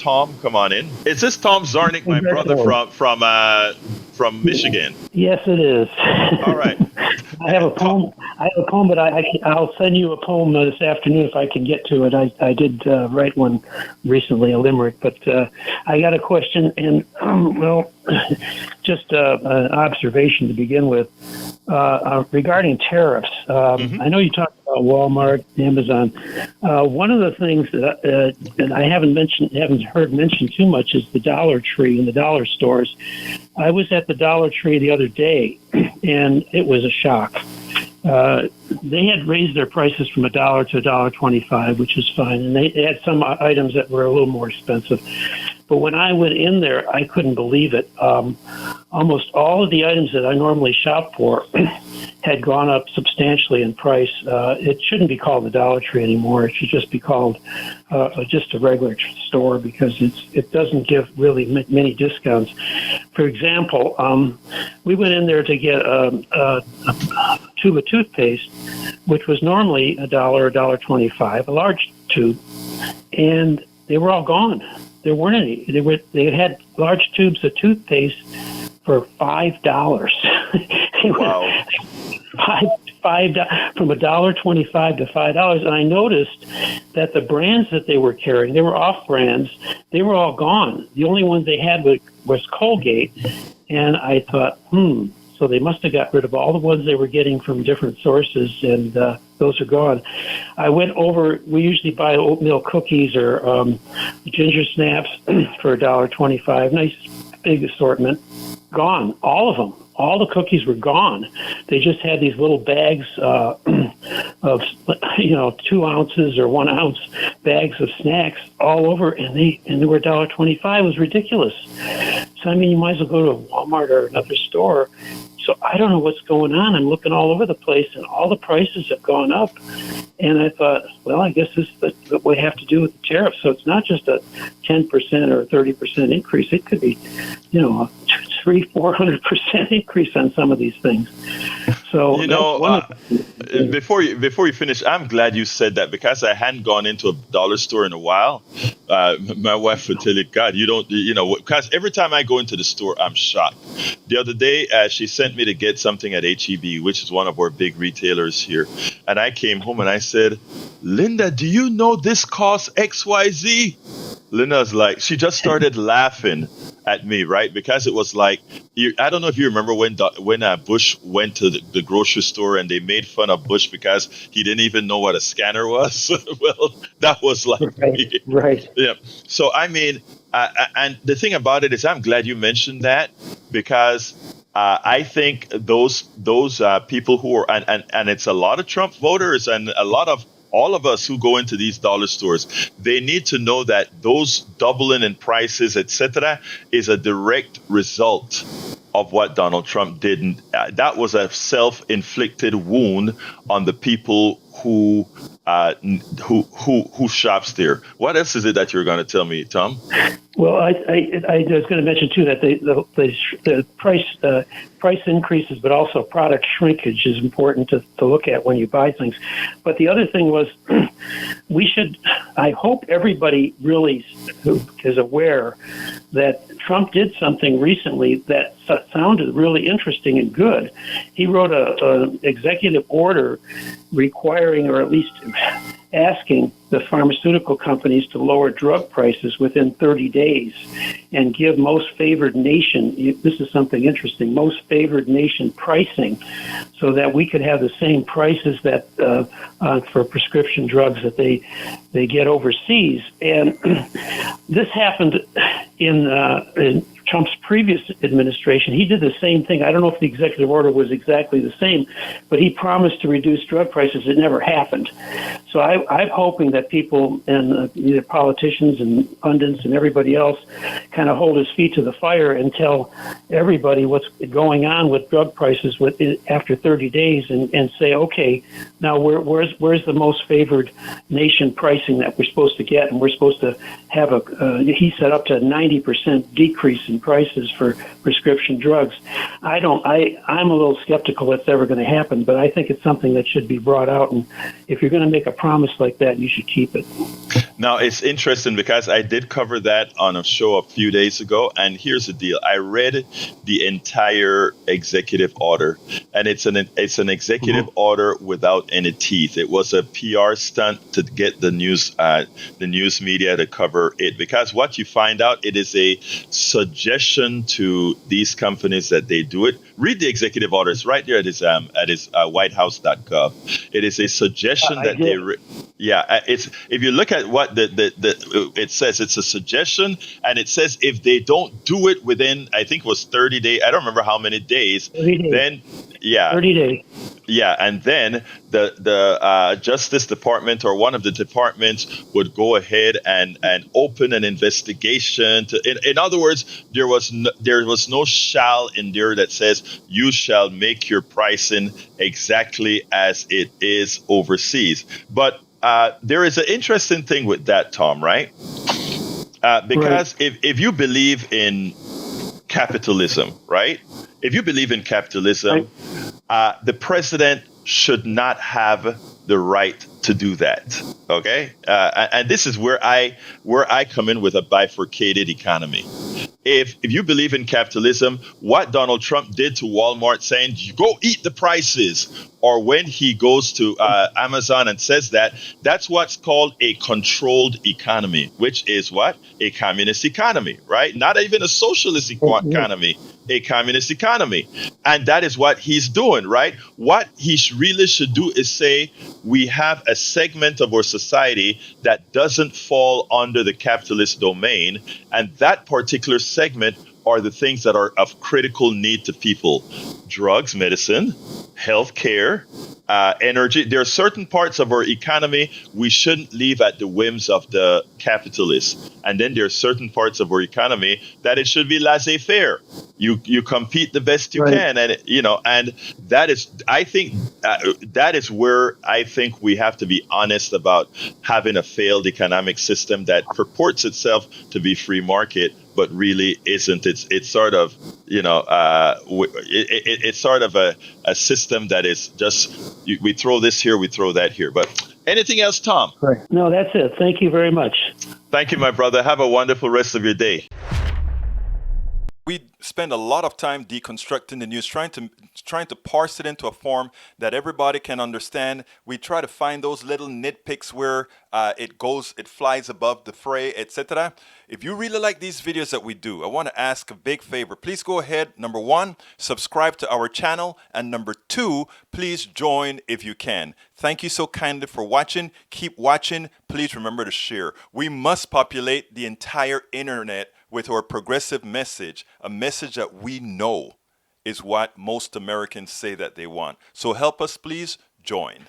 Tom. Come on in. Is this Tom Zarnick, my brother from Michigan? Yes, it is. All right. I have a poem, but I'll send you a poem this afternoon if I can get to it. I did write one recently, a limerick, but I got a question, and just an observation to begin with regarding tariffs. I know you talked about Walmart, Amazon. One of the things that I haven't heard mentioned too much is the Dollar Tree and the dollar stores. I was at the Dollar Tree the other day, and it was a shock. They had raised their prices from $1 to $1.25, which is fine, and they had some items that were a little more expensive. But when I went in there, I couldn't believe it. Almost all of the items that I normally shop for had gone up substantially in price. It shouldn't be called the Dollar Tree anymore. It should just be called just a regular store, because it doesn't give really many discounts. For example, we went in there to get a tube of toothpaste, which was normally $1, $1.25, a large tube, and they were all gone. There weren't any. They had large tubes of toothpaste for $5. Wow. Five from $1.25 to $5, and I noticed that the brands that they were carrying, they were off brands. They were all gone. The only ones they had was Colgate, and I thought, so they must have got rid of all the ones they were getting from different sources, and those are gone. I went over. We usually buy oatmeal cookies or ginger snaps for $1.25. Nice big assortment. Gone, all of them. All the cookies were gone. They just had these little bags of 2 ounces or 1 ounce bags of snacks all over, and they were $1.25. It was ridiculous. So I mean, you might as well go to a Walmart or another store. So I don't know what's going on. I'm looking all over the place, and all the prices have gone up. And I thought, well, I guess this is what we have to do with the tariffs. So it's not just a 10% or 30% increase. It could be, a 300-400% increase on some of these things. So before you finish, I'm glad you said that, because I hadn't gone into a dollar store in a while. My wife would tell you, God, because every time I go into the store, I'm shocked. The other day, she sent me to get something at HEB, which is one of our big retailers here. And I came home and I said, Linda, do you know this costs XYZ? Linda's like, she just started laughing at me, right? Because it was like, I don't know if you remember when Bush went to the grocery store and they made fun of Bush because he didn't even know what a scanner was. Well, that was like right. Yeah. So I mean, and the thing about it is, I'm glad you mentioned that, because I think those people who are and it's a lot of Trump voters and a lot of all of us who go into these dollar stores, they need to know that those doubling in prices, etc., is a direct result of what Donald Trump did. And that was a self-inflicted wound on the people who shops there. What else is it that you're going to tell me, Tom? Well, I was going to mention too that the price increases, but also product shrinkage is important to look at when you buy things. But the other thing was, I hope everybody really is aware that Trump did something recently that sounded really interesting and good. He wrote an executive order requiring, or at least asking, the pharmaceutical companies to lower drug prices within 30 days and give most favored nation, this is something interesting, most favored nation pricing, so that we could have the same prices that for prescription drugs that they get overseas. And this happened in Trump's previous administration. He did the same thing. I don't know if the executive order was exactly the same, but he promised to reduce drug prices. It never happened. So I'm hoping that people and either politicians and pundits and everybody else kind of hold his feet to the fire and tell everybody what's going on with drug prices after 30 days and say, okay, now where's the most favored nation pricing that we're supposed to get? And we're supposed to have he set up to a 90% decrease in prices for prescription drugs. I'm a little skeptical that's ever going to happen, but I think it's something that should be brought out. And if you're going to make a promise like that, you should keep it. Now, it's interesting because I did cover that on a show a few days ago. And here's the deal. I read the entire executive order, and it's an executive order without any teeth. It was a PR stunt to get the news media to cover it, because what you find out, it is a suggestion to these companies that they do it. Read the executive orders right there at his whitehouse.gov. It is a suggestion I that did. it's, if you look at what it says, it's a suggestion, and it says if they don't do it within, I think it was 30 days, I don't remember how many days, 30 days. then 30 days. yeah, and then the Justice Department or one of the departments would go ahead and open an investigation. In other words, there was no shall in there that says you shall make your pricing exactly as it is overseas. But there is an interesting thing with that, Tom, right? Because if you believe in capitalism, right? If you believe in capitalism, the president should not have the right to do that. Okay, and this is where I come in with a bifurcated economy. If you believe in capitalism, what Donald Trump did to Walmart, saying you go eat the prices, or when he goes to Amazon and says that's what's called a controlled economy, which is what? A communist economy, right? Not even a socialist economy, a communist economy. And that is what he's doing, right? What he really should do is say we have a segment of our society that doesn't fall under the capitalist domain, and that particular segment are the things that are of critical need to people: drugs, medicine, healthcare, energy. There are certain parts of our economy we shouldn't leave at the whims of the capitalists. And then there are certain parts of our economy that it should be laissez-faire. You compete the best you can, and and that is, I think, that is where I think we have to be honest about having a failed economic system that purports itself to be free market, but really isn't. It's sort of, it's sort of a system that is just, we throw this here, we throw that here. But anything else, Tom? Right. No, that's it. Thank you very much. Thank you, my brother. Have a wonderful rest of your day. We spend a lot of time deconstructing the news, trying to parse it into a form that everybody can understand. We try to find those little nitpicks where it flies above the fray, etc. If you really like these videos that we do, I want to ask a big favor. Please go ahead. Number one, subscribe to our channel. And number two, please join if you can. Thank you so kindly for watching. Keep watching. Please remember to share. We must populate the entire internet with our progressive message, a message that we know is what most Americans say that they want. So help us, please join.